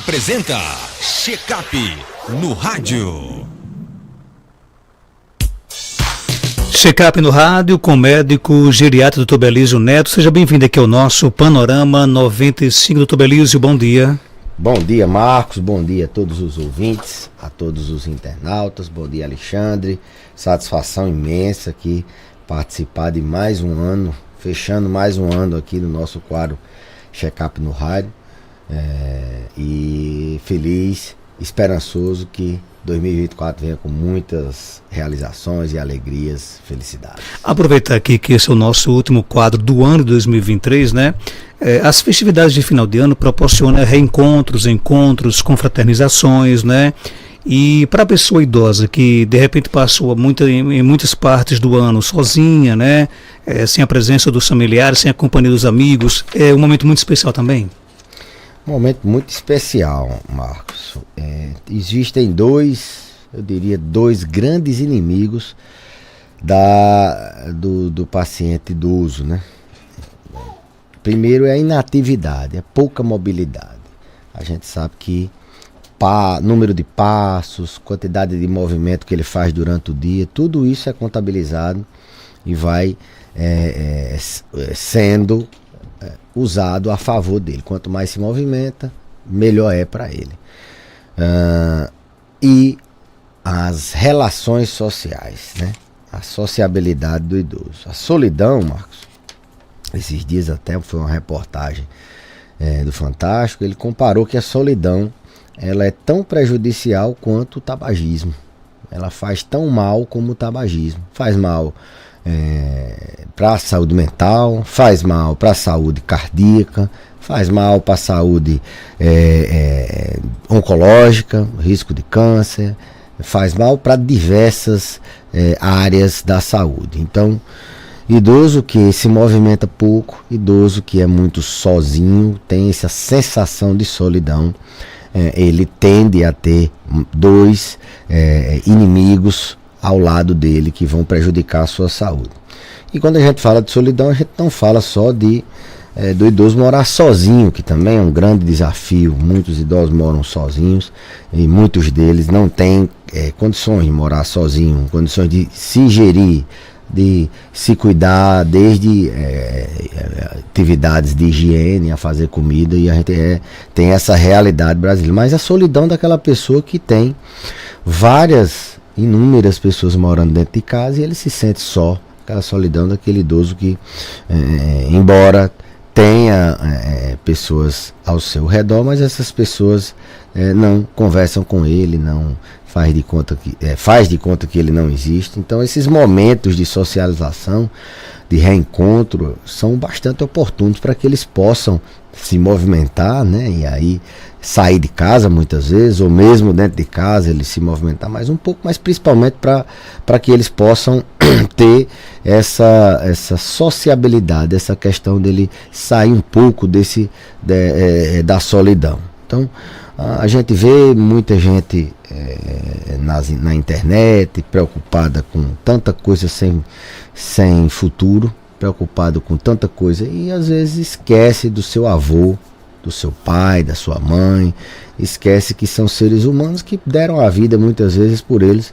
apresenta Check-up no rádio. Check-up no rádio com o médico geriatra Dr. Belísio Neto. Seja bem-vindo aqui ao nosso Panorama 95. Dr. Belísio, bom dia. Bom dia, Marcos. Bom dia a todos os ouvintes, a todos os internautas. Bom dia, Alexandre. Satisfação imensa aqui participar de mais um ano, fechando mais um ano aqui no nosso quadro Check-up no rádio. E feliz, esperançoso que 2024 venha com muitas realizações e alegrias, felicidades. Aproveitar aqui que esse é o nosso último quadro do ano de 2023, né? As festividades de final de ano proporcionam reencontros, encontros, confraternizações, né? E para a pessoa idosa que de repente passou em muitas partes do ano sozinha, né? Sem a presença dos familiares, sem a companhia dos amigos, é um momento muito especial também. Um momento muito especial, Marcos. Existem dois grandes inimigos do paciente idoso, né? Primeiro é a inatividade, é pouca mobilidade. A gente sabe que número de passos, quantidade de movimento que ele faz durante o dia, tudo isso é contabilizado e vai sendo usado a favor dele. Quanto mais se movimenta, melhor é para ele. E as relações sociais, né? A sociabilidade do idoso. A solidão, Marcos, esses dias até foi uma reportagem do Fantástico, ele comparou que a solidão ela é tão prejudicial quanto o tabagismo. Ela faz tão mal como o tabagismo. Faz mal para a saúde mental, faz mal para a saúde cardíaca, faz mal para a saúde oncológica, risco de câncer, faz mal para diversas áreas da saúde. Então, idoso que se movimenta pouco, idoso que é muito sozinho, tem essa sensação de solidão, ele tende a ter dois inimigos ao lado dele que vão prejudicar a sua saúde. E quando a gente fala de solidão, a gente não fala só do idoso morar sozinho, que também é um grande desafio. Muitos idosos moram sozinhos e muitos deles não têm condições de morar sozinho, condições de se gerir, de se cuidar, desde atividades de higiene a fazer comida, e a gente tem essa realidade brasileira. Mas a solidão daquela pessoa que tem inúmeras pessoas morando dentro de casa e ele se sente só, aquela solidão daquele idoso que, embora tenha pessoas ao seu redor, mas essas pessoas não conversam com ele, não faz de conta que ele não existe. Então esses momentos de socialização, de reencontro, são bastante oportunos para que eles possam se movimentar, né? E aí sair de casa muitas vezes, ou mesmo dentro de casa eles se movimentar mais um pouco, mas principalmente para que eles possam ter essa sociabilidade, essa questão dele sair um pouco da solidão. Então a gente vê muita gente na internet preocupada com tanta coisa sem futuro, preocupado com tanta coisa, e às vezes esquece do seu avô, do seu pai, da sua mãe, esquece que são seres humanos que deram a vida muitas vezes por eles,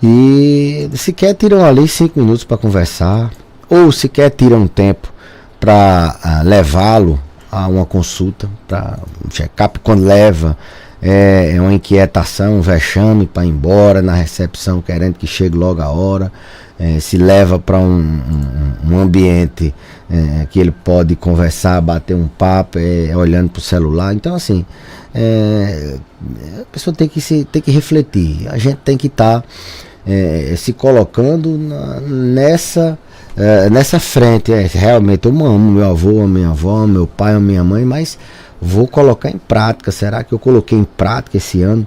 e sequer tiram ali 5 minutos para conversar, ou sequer tiram um tempo para levá-lo a uma consulta, para um check-up. Quando leva, é uma inquietação, um vexame para ir embora na recepção, querendo que chegue logo a hora. Se leva para um ambiente que ele pode conversar, bater um papo, olhando para o celular. Então, assim, a pessoa tem que refletir. A gente tem que estar se colocando nessa frente. Realmente eu amo meu avô, a minha avó, meu pai, a minha mãe, mas vou colocar em prática. Será que eu coloquei em prática esse ano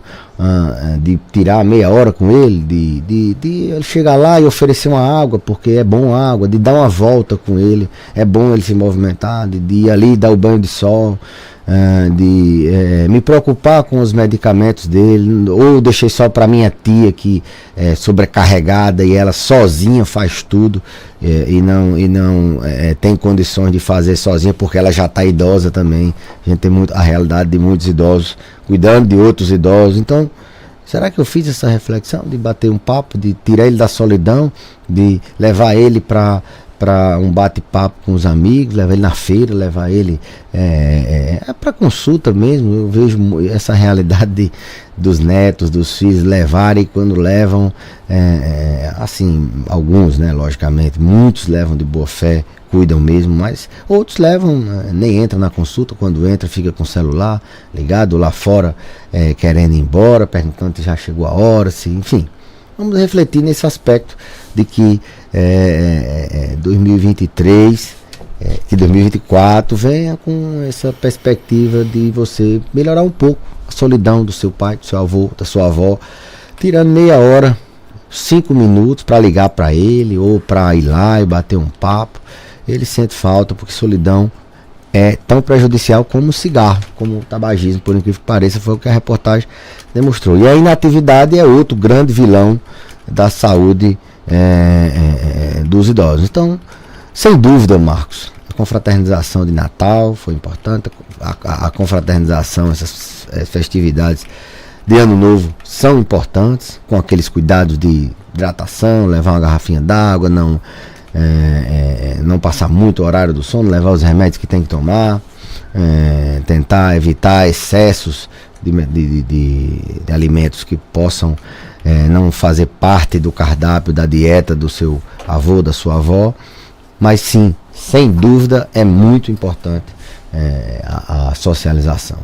de tirar meia hora com ele, de ele chegar lá e oferecer uma água, porque é bom a água, de dar uma volta com ele, é bom ele se movimentar, de ir ali dar o banho de sol, de me preocupar com os medicamentos dele, ou deixei só para minha tia que é sobrecarregada e ela sozinha faz tudo, e não tem condições de fazer sozinha porque ela já está idosa também. A gente tem a realidade de muitos idosos cuidando de outros idosos. Então, será que eu fiz essa reflexão de bater um papo, de tirar ele da solidão, de levar ele para um bate-papo com os amigos, levar ele na feira, levar ele para consulta mesmo? Eu vejo essa realidade dos netos, dos filhos levarem, quando levam, assim, alguns, né, logicamente, muitos levam de boa fé, cuidam mesmo, mas outros levam, nem entram na consulta, quando entra fica com o celular ligado lá fora, querendo ir embora, perguntando se já chegou a hora, se, enfim. Vamos refletir nesse aspecto de que 2023, que 2024 venha com essa perspectiva de você melhorar um pouco a solidão do seu pai, do seu avô, da sua avó, tirando meia hora, 5 minutos para ligar para ele ou para ir lá e bater um papo. Ele sente falta, porque solidão é tão prejudicial como o cigarro, como o tabagismo, por incrível que pareça, foi o que a reportagem demonstrou. E a inatividade é outro grande vilão da saúde dos idosos. Então, sem dúvida, Marcos, a confraternização de Natal foi importante, a confraternização, essas festividades de Ano Novo são importantes, com aqueles cuidados de hidratação, levar uma garrafinha d'água, não passar muito o horário do sono, levar os remédios que tem que tomar, tentar evitar excessos de alimentos que possam não fazer parte do cardápio, da dieta do seu avô, da sua avó. Mas sim, sem dúvida, é muito importante a socialização.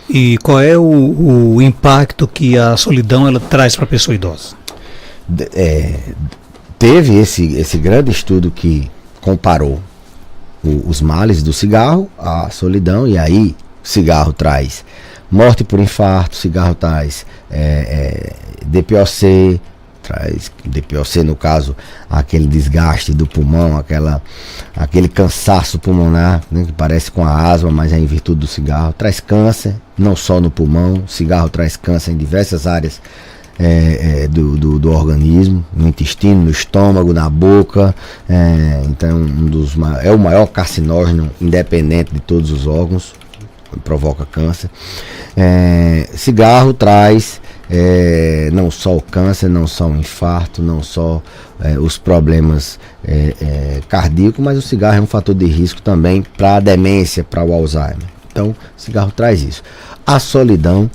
E qual é o impacto que a solidão ela traz para a pessoa idosa? Teve esse grande estudo que comparou os males do cigarro à solidão, e aí o cigarro traz morte por infarto, o cigarro traz DPOC, no caso, aquele desgaste do pulmão, aquele cansaço pulmonar, né, que parece com a asma, mas é em virtude do cigarro. Traz câncer, não só no pulmão, o cigarro traz câncer em diversas áreas do organismo, no intestino, no estômago, na boca. Então é o maior carcinógeno independente de todos os órgãos, provoca câncer. Cigarro traz não só o câncer, não só o infarto, não só os problemas cardíacos, mas o cigarro é um fator de risco também para a demência, para o Alzheimer. Então, o cigarro traz isso. A solidão,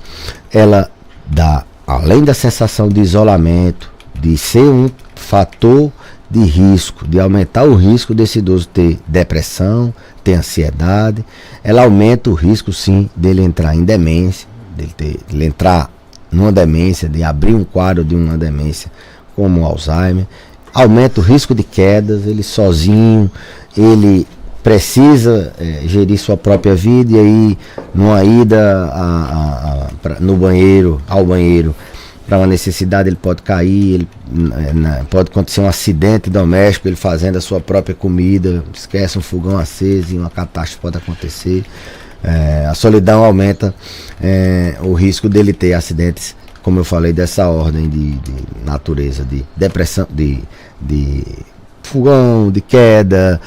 ela dá, além da sensação de isolamento, de ser um fator de risco, de aumentar o risco desse idoso ter depressão, ter ansiedade, ela aumenta o risco, sim, dele entrar em demência, dele entrar numa demência, de abrir um quadro de uma demência como o Alzheimer, aumenta o risco de quedas, ele sozinho, ele precisa gerir sua própria vida, e aí numa ida ao banheiro, para uma necessidade, ele pode cair, pode acontecer um acidente doméstico, ele fazendo a sua própria comida, esquece um fogão aceso e uma catástrofe pode acontecer. A solidão aumenta o risco dele ter acidentes, como eu falei, dessa ordem de natureza, de depressão, de fogão, de queda,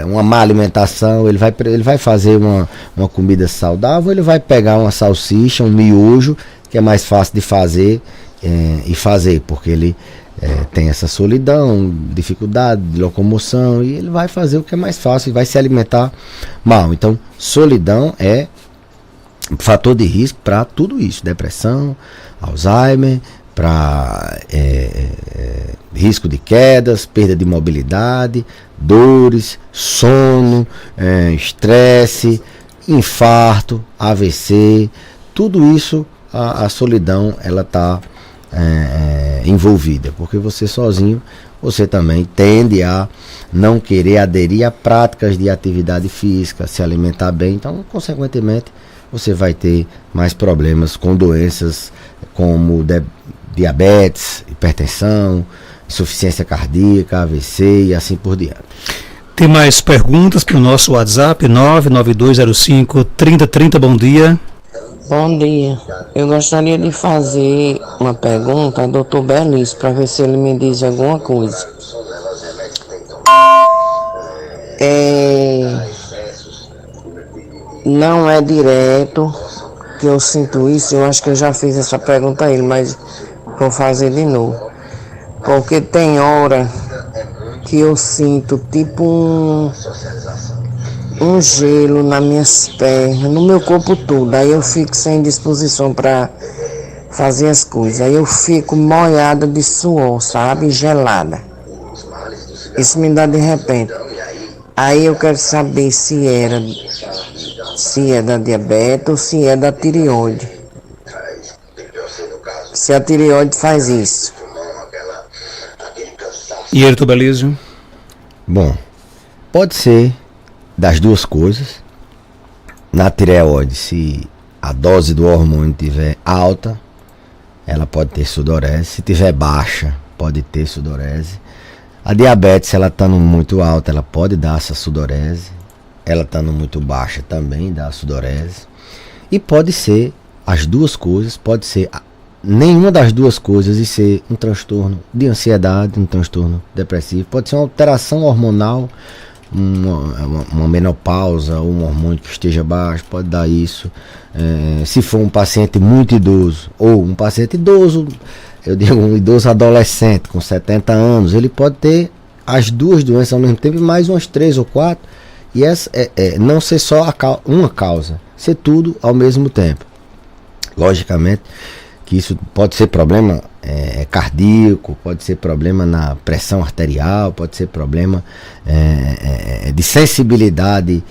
uma má alimentação. Ele vai fazer uma comida saudável, ele vai pegar uma salsicha, um miojo, que é mais fácil de fazer porque ele tem essa solidão, dificuldade de locomoção, e ele vai fazer o que é mais fácil e vai se alimentar mal. Então, solidão é fator de risco para tudo isso: depressão, Alzheimer, para risco de quedas, perda de mobilidade, dores, sono, estresse, infarto, AVC, tudo isso a solidão ela está envolvida, porque você sozinho, você também tende a não querer aderir a práticas de atividade física, se alimentar bem, então consequentemente você vai ter mais problemas com doenças como diabetes, hipertensão, insuficiência cardíaca, AVC e assim por diante. Tem mais perguntas para o nosso WhatsApp 99205-3030. Bom dia. Bom dia. Eu gostaria de fazer uma pergunta ao Dr. Benício para ver se ele me diz alguma coisa. Não é direto, que eu sinto isso, eu acho que eu já fiz essa pergunta a ele, mas vou fazer de novo. Porque tem hora que eu sinto tipo um gelo nas minhas pernas, no meu corpo todo. Aí eu fico sem disposição para fazer as coisas. Aí eu fico molhada de suor, sabe? Gelada. Isso me dá de repente. Aí eu quero saber se é da diabetes ou se é da tireoide. Se a tireoide faz isso. E Ayrton Belísio? Bom, pode ser das duas coisas. Na tireoide, se a dose do hormônio estiver alta, ela pode ter sudorese. Se estiver baixa, pode ter sudorese. A diabetes, se ela estando muito alta, ela pode dar essa sudorese. Ela estando muito baixa também dá sudorese. E pode ser as duas coisas, pode ser nenhuma das duas coisas e ser um transtorno de ansiedade, um transtorno depressivo. Pode ser uma alteração hormonal, uma menopausa ou um hormônio que esteja baixo, pode dar isso. Se for um paciente muito idoso ou um paciente idoso, eu digo um idoso adolescente com 70 anos, ele pode ter as duas doenças ao mesmo tempo, mais umas 3 ou 4, e essa não ser só uma causa, ser tudo ao mesmo tempo. Logicamente que isso pode ser problema cardíaco, pode ser problema na pressão arterial, pode ser problema de sensibilidade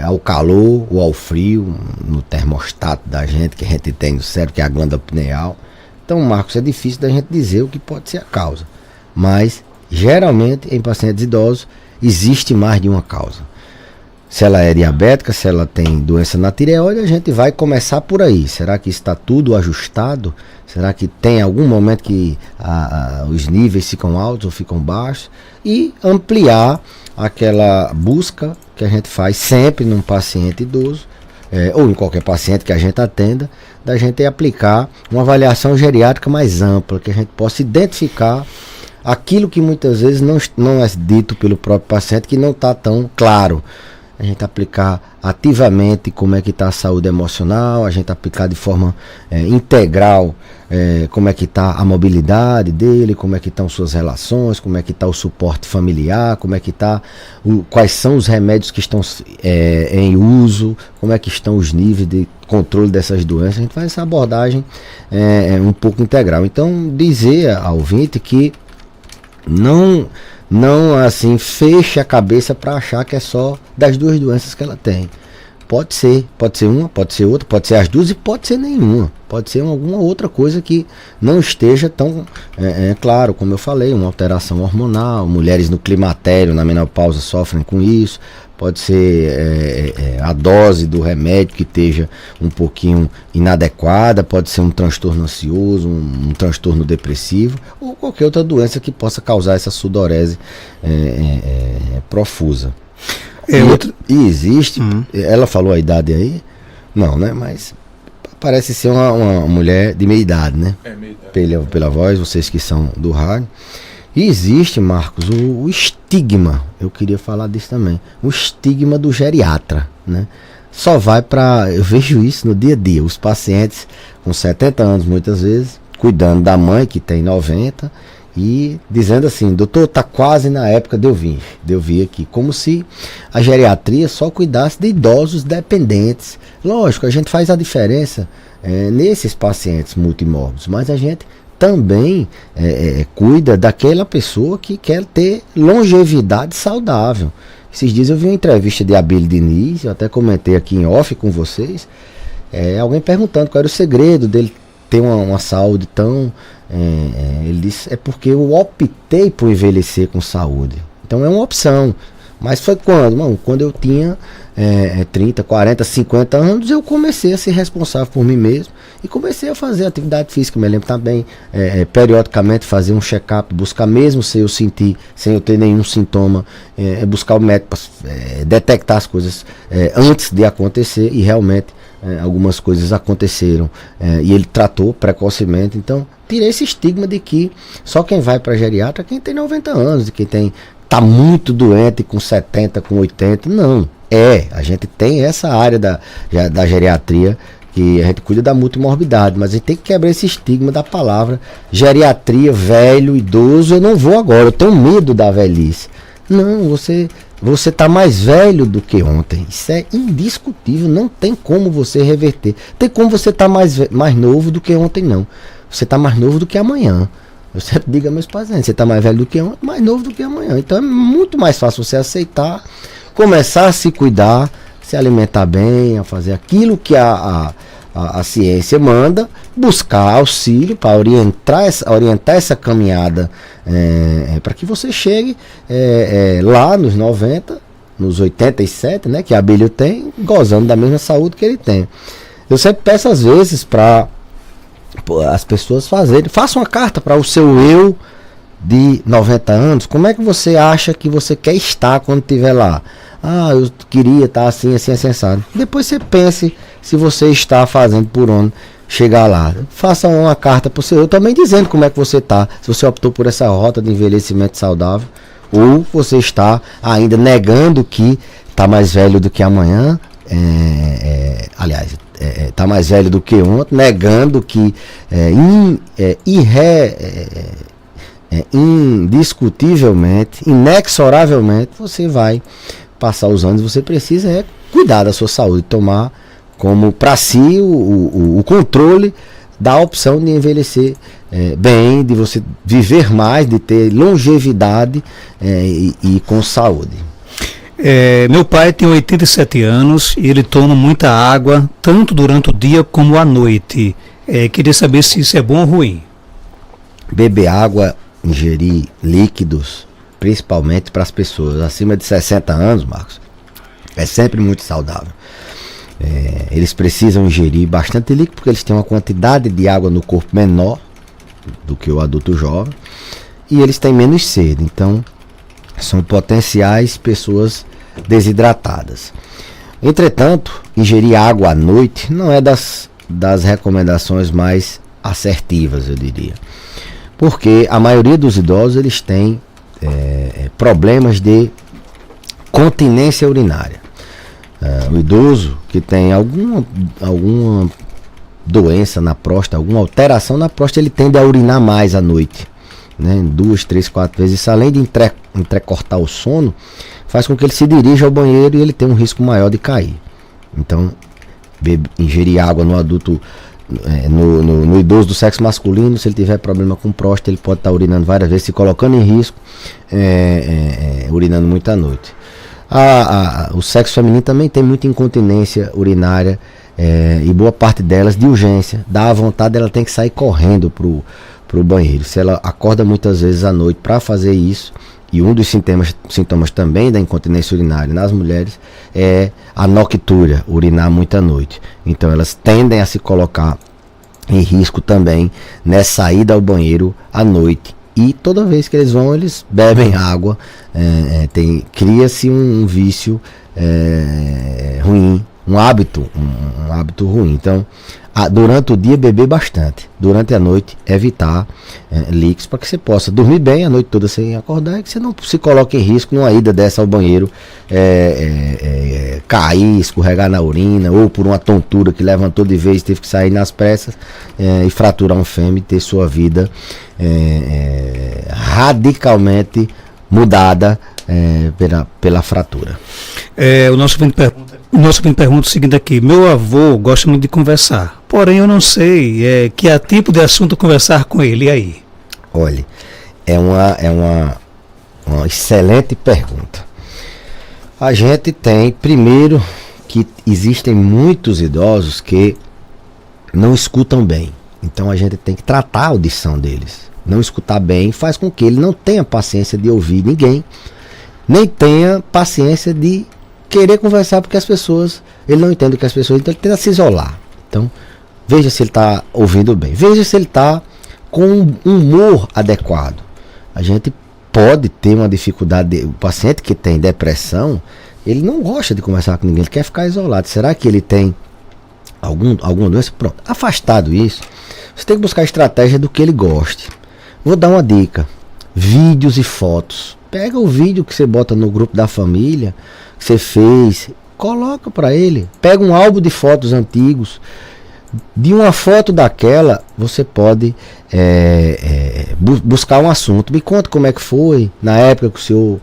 ao calor ou ao frio, no termostato da gente, que a gente tem no cérebro, que é a glândula pineal. Então, Marcos, é difícil da gente dizer o que pode ser a causa, mas geralmente em pacientes idosos existe mais de uma causa. Se ela é diabética, se ela tem doença na tireoide, a gente vai começar por aí. Será que está tudo ajustado? Será que tem algum momento que os níveis ficam altos ou ficam baixos? E ampliar aquela busca que a gente faz sempre num paciente idoso, ou em qualquer paciente que a gente atenda, da gente aplicar uma avaliação geriátrica mais ampla, que a gente possa identificar aquilo que muitas vezes não é dito pelo próprio paciente, que não está tão claro. A gente aplicar ativamente como é que está a saúde emocional, a gente aplicar de forma integral como é que está a mobilidade dele, como é que estão suas relações, como é que está o suporte familiar, como é que está, quais são os remédios que estão em uso, como é que estão os níveis de controle dessas doenças. A gente faz essa abordagem um pouco integral. Então, dizer ao ouvinte que não assim feche a cabeça para achar que é só das duas doenças que ela tem. Pode ser uma, pode ser outra, pode ser as duas e pode ser nenhuma. Pode ser alguma outra coisa que não esteja tão claro, como eu falei, uma alteração hormonal. Mulheres no climatério, na menopausa, sofrem com isso. Pode ser a dose do remédio que esteja um pouquinho inadequada, pode ser um transtorno ansioso, um transtorno depressivo, ou qualquer outra doença que possa causar essa sudorese profusa. E existe, ela falou a idade aí? Não, né? Mas parece ser uma mulher de meia idade, né? Pela voz, vocês que são do rádio. E existe, Marcos, o estigma, eu queria falar disso também, o estigma do geriatra, né? Só vai para, eu vejo isso no dia a dia, os pacientes com 70 anos muitas vezes, cuidando da mãe que tem 90 e dizendo assim, doutor, tá quase na época de eu vir aqui, como se a geriatria só cuidasse de idosos dependentes. Lógico, a gente faz a diferença nesses pacientes multimórbidos, mas a gente também cuida daquela pessoa que quer ter longevidade saudável. Esses dias eu vi uma entrevista de Abílio Diniz, eu até comentei aqui em off com vocês, alguém perguntando qual era o segredo dele ter uma saúde tão... ele disse, é porque eu optei por envelhecer com saúde. Então é uma opção. Mas foi quando? Mano, quando eu tinha 30, 40, 50 anos, eu comecei a ser responsável por mim mesmo e comecei a fazer atividade física. Me lembro também, periodicamente, fazer um check-up, buscar mesmo sem eu sentir, sem eu ter nenhum sintoma, buscar o médico para detectar as coisas antes de acontecer, e realmente algumas coisas aconteceram e ele tratou precocemente. Então, tirei esse estigma de que só quem vai para geriatra é quem tem 90 anos, de quem tá muito doente com 70, com 80, não. A gente tem essa área da geriatria porque a gente cuida da multimorbidade, mas a gente tem que quebrar esse estigma da palavra geriatria, velho, idoso. Eu não vou agora, eu tenho medo da velhice. Não, você está mais velho do que ontem. Isso é indiscutível, não tem como você reverter. Tem como você estar mais novo do que ontem, não. Você está mais novo do que amanhã. Eu sempre digo a meus pacientes, você está mais velho do que ontem, mais novo do que amanhã. Então é muito mais fácil você aceitar, começar a se cuidar, se alimentar bem, a fazer aquilo que a ciência manda, buscar auxílio para orientar essa caminhada para que você chegue lá nos 90, nos 87, né, que a Abílio tem, gozando da mesma saúde que ele tem. Eu sempre peço às vezes para as pessoas façam uma carta para o seu eu de 90 anos, como é que você acha que você quer estar quando estiver lá? Eu queria estar assim, assim, assensado. Depois você pense se você está fazendo por onde chegar lá. Faça uma carta para o seu eu também dizendo como é que você está. Se você optou por essa rota de envelhecimento saudável, ou você está ainda negando que está mais velho do que amanhã, está mais velho do que ontem, negando que indiscutivelmente, inexoravelmente, você vai passar os anos. Você precisa cuidar da sua saúde, tomar como para si o controle da opção de envelhecer bem, de você viver mais, de ter longevidade e com saúde. Meu pai tem 87 anos e ele toma muita água, tanto durante o dia como à noite. Queria saber se isso é bom ou ruim. Beber água, ingerir líquidos, principalmente para as pessoas acima de 60 anos, Marcos, é sempre muito saudável. Eles precisam ingerir bastante líquido porque eles têm uma quantidade de água no corpo menor do que o adulto jovem e eles têm menos sede, então são potenciais pessoas desidratadas. Entretanto, ingerir água à noite não é das recomendações mais assertivas, eu diria, porque a maioria dos idosos eles têm problemas de continência urinária. O idoso que tem alguma doença na próstata, alguma alteração na próstata, ele tende a urinar mais à noite, né? 2, 3, 4 vezes. Isso, além de entrecortar o sono, faz com que ele se dirija ao banheiro e ele tenha um risco maior de cair. Então, ingerir água no adulto, no idoso do sexo masculino, se ele tiver problema com próstata, ele pode estar urinando várias vezes, se colocando em risco, urinando muito à noite. O sexo feminino também tem muita incontinência urinária, e boa parte delas de urgência. Dá a vontade, ela tem que sair correndo pro banheiro. Se ela acorda muitas vezes à noite para fazer isso, e um dos sintomas também da incontinência urinária nas mulheres é a noctúria, urinar muito à noite. Então elas tendem a se colocar em risco também nessa ida ao banheiro à noite. E toda vez que eles vão, eles bebem água, cria-se um vício ruim, um hábito ruim. Então, durante o dia beber bastante, durante a noite evitar líquidos para que você possa dormir bem a noite toda sem acordar e que você não se coloque em risco numa ida dessa ao banheiro, cair, escorregar na urina, ou por uma tontura que levantou de vez, teve que sair nas pressas e fraturar um fêmur e ter sua vida radicalmente mudada pela fratura. O nosso ouvinte pergunta o seguinte aqui: meu avô gosta muito de conversar, porém eu não sei que tipo de assunto conversar com ele, e aí? Olha, é uma excelente pergunta. A gente tem, primeiro, que existem muitos idosos que não escutam bem, então a gente tem que tratar a audição deles. Não escutar bem faz com que ele não tenha paciência de ouvir ninguém, nem tenha paciência de querer conversar, porque ele não entende o que as pessoas, então ele tenta se isolar. Então, veja se ele está ouvindo bem, veja se ele está com um humor adequado. A gente pode ter uma dificuldade, o paciente que tem depressão, ele não gosta de conversar com ninguém, ele quer ficar isolado. Será que ele tem alguma doença? Pronto, afastado isso, você tem que buscar a estratégia do que ele goste. Vou dar uma dica: vídeos e fotos. Pega o vídeo que você bota no grupo da família, que você fez, coloca para ele. Pega um álbum de fotos antigos, De uma foto daquela, você pode buscar um assunto. Me conta como é que foi na época que o senhor...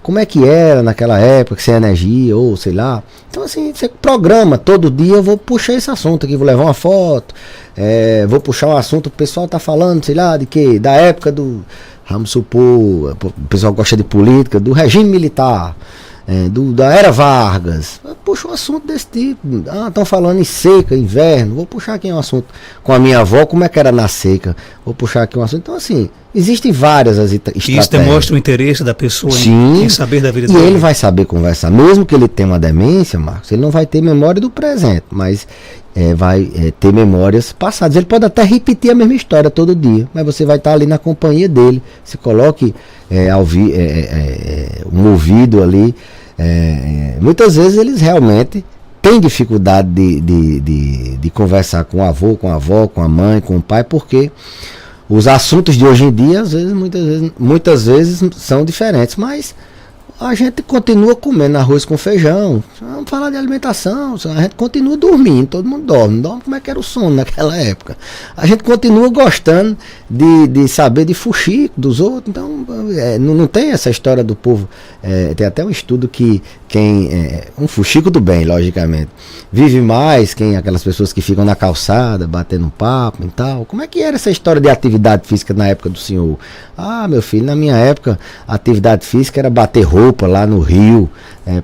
como é que era naquela época, sem energia, ou sei lá. Então assim, você programa, todo dia eu vou puxar esse assunto aqui, vou levar uma foto, vou puxar um assunto, o pessoal tá falando, sei lá, de que? Da época do, vamos supor, o pessoal gosta de política, do regime militar, da era Vargas. Puxa um assunto desse tipo. Estão falando em seca, inverno, vou puxar aqui um assunto com a minha avó, como é que era na seca, vou puxar aqui um assunto. Então assim, existem várias estratégias. Isso demonstra o interesse da pessoa em saber da vida dele. E ele dele. vai saber conversar, mesmo que ele tenha uma demência, Marcos, ele não vai ter memória do presente, mas vai ter memórias passadas. Ele pode até repetir a mesma história todo dia, mas você vai estar ali na companhia dele. Se coloque um ouvido ali. Muitas vezes eles realmente têm dificuldade de conversar com o avô, com a avó, com a mãe, com o pai, porque os assuntos de hoje em dia, às vezes, muitas vezes são diferentes, mas a gente continua comendo arroz com feijão. Vamos falar de alimentação, a gente continua dormindo, todo mundo dorme como é que era o sono naquela época. A gente continua gostando de saber de fuxico dos outros, então não tem essa história do povo. Tem até um estudo que um fuxico do bem, logicamente, vive mais aquelas pessoas que ficam na calçada batendo papo e tal. Como é que era essa história de atividade física na época do senhor? Meu filho, na minha época a atividade física era bater roupa lá no rio,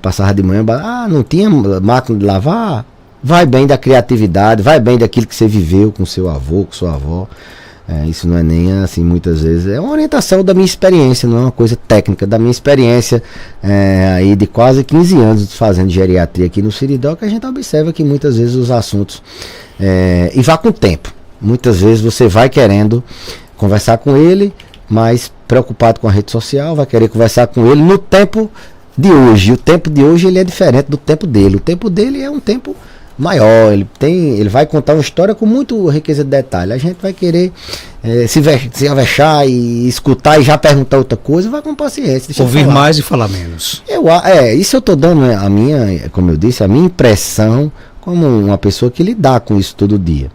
passava de manhã, não tinha máquina de lavar. Vai bem da criatividade, vai bem daquilo que você viveu com seu avô, com sua avó. Isso não é nem assim, muitas vezes é uma orientação da minha experiência, não é uma coisa técnica, da minha experiência aí de quase 15 anos fazendo geriatria aqui no Siridó, que a gente observa que muitas vezes os assuntos e vá com o tempo. Muitas vezes você vai querendo conversar com ele, mas preocupado com a rede social, vai querer conversar com ele no tempo de hoje. O tempo de hoje ele é diferente do tempo dele. O tempo dele é um tempo maior, ele vai contar uma história com muito riqueza de detalhe. A gente vai querer se avexar e escutar e já perguntar outra coisa, vai com paciência. Ouvir mais e falar menos. Isso eu estou dando como eu disse, a minha impressão como uma pessoa que lidar com isso todo dia.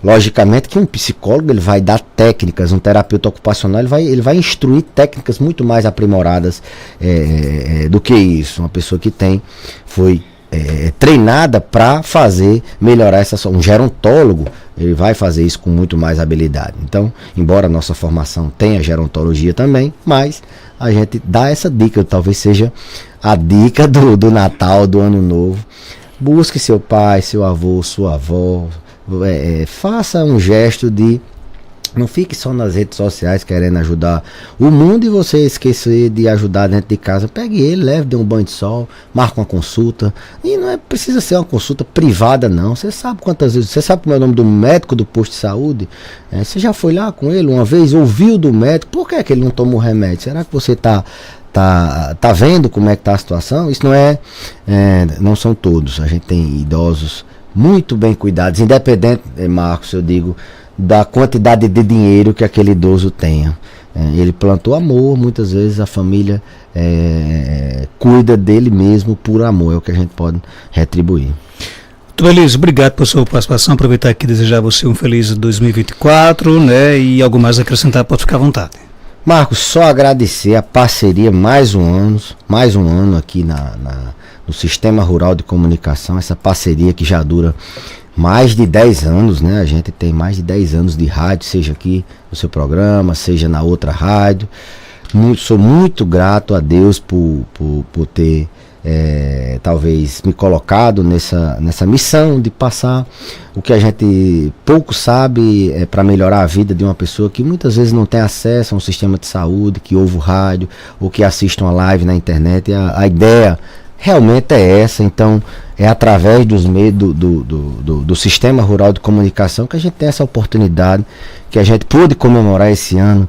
Logicamente que um psicólogo ele vai dar técnicas, um terapeuta ocupacional ele vai instruir técnicas muito mais aprimoradas do que isso. Uma pessoa que foi treinada para melhorar um gerontólogo, ele vai fazer isso com muito mais habilidade. Então, embora a nossa formação tenha gerontologia também, mas a gente dá essa dica, talvez seja a dica do Natal, do Ano Novo. Busque seu pai, seu avô, sua avó, faça um gesto não fique só nas redes sociais querendo ajudar o mundo e você esquecer de ajudar dentro de casa. Pegue ele, leve, dê um banho de sol, marque uma consulta. E não precisa ser uma consulta privada, não. Você sabe quantas vezes, você sabe como é o nome do médico do posto de saúde? Você já foi lá com ele uma vez, ouviu do médico, por que é que ele não toma o remédio? Será que você tá vendo como é que tá a situação? Isso não são todos. A gente tem idosos muito bem cuidados, independente, Marcos, eu digo, da quantidade de dinheiro que aquele idoso tenha. Ele plantou amor, muitas vezes a família cuida dele mesmo por amor, é o que a gente pode retribuir. Muito beleza, obrigado por sua participação, aproveitar aqui e desejar você um feliz 2024, e algo mais a acrescentar, pode ficar à vontade. Marcos, só agradecer a parceria, mais um ano aqui no Sistema Rural de Comunicação, essa parceria que já dura mais de 10 anos, A gente tem mais de 10 anos de rádio, seja aqui no seu programa, seja na outra rádio. Sou muito grato a Deus por ter talvez me colocado nessa missão de passar o que a gente pouco sabe para melhorar a vida de uma pessoa que muitas vezes não tem acesso a um sistema de saúde, que ouve o rádio ou que assiste uma live na internet. A ideia realmente é essa. Então é através dos meios do Sistema Rural de Comunicação que a gente tem essa oportunidade, que a gente pôde comemorar esse ano,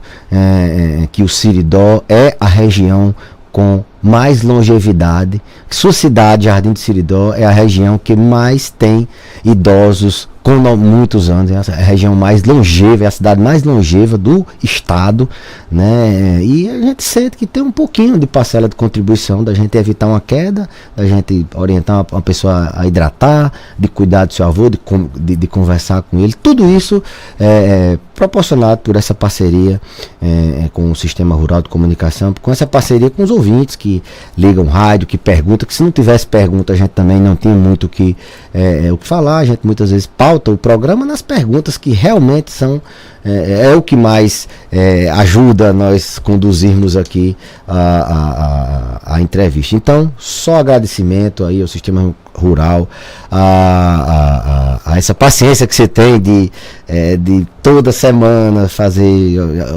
que o Siridó é a região com mais longevidade. Sua cidade, Jardim do Siridó, é a região que mais tem idosos com muitos anos, é a região mais longeva, é a cidade mais longeva do estado, né? E a gente sente que tem um pouquinho de parcela de contribuição da gente evitar uma queda, da gente orientar uma pessoa a hidratar, de cuidar do seu avô, de conversar com ele. Tudo isso é proporcionado por essa parceria com o Sistema Rural de Comunicação, com essa parceria com os ouvintes que ligam rádio, que perguntam, que se não tivesse pergunta a gente também não tinha muito o que falar. A gente muitas vezes pauta o programa nas perguntas que realmente são o que mais ajuda nós conduzirmos aqui a entrevista. Então, só agradecimento aí ao Sistema Rural, a essa paciência que você tem de toda semana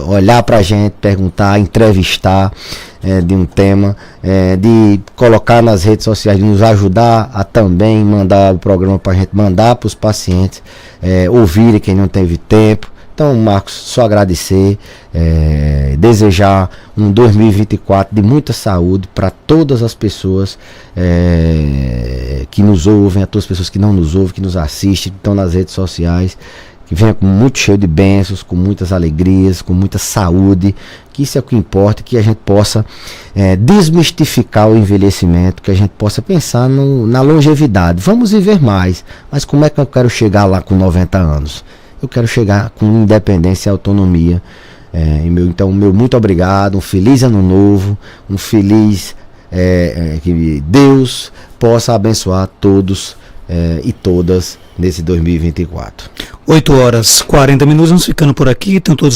olhar pra gente, perguntar, entrevistar de um tema, de colocar nas redes sociais, de nos ajudar a também mandar o programa pra gente mandar para os pacientes ouvirem quem não teve tempo. Então, Marcos, só agradecer, desejar um 2024 de muita saúde para todas as pessoas que nos ouvem, a todas as pessoas que não nos ouvem, que nos assistem, que estão nas redes sociais, que venha com muito cheio de bênçãos, com muitas alegrias, com muita saúde, que isso é o que importa, que a gente possa desmistificar o envelhecimento, que a gente possa pensar na longevidade. Vamos viver mais, mas como é que eu quero chegar lá com 90 anos? Eu quero chegar com independência e autonomia. Então, meu muito obrigado, um feliz ano novo, um feliz que Deus possa abençoar todos e todas nesse 2024. 8h40, vamos ficando por aqui, estão todos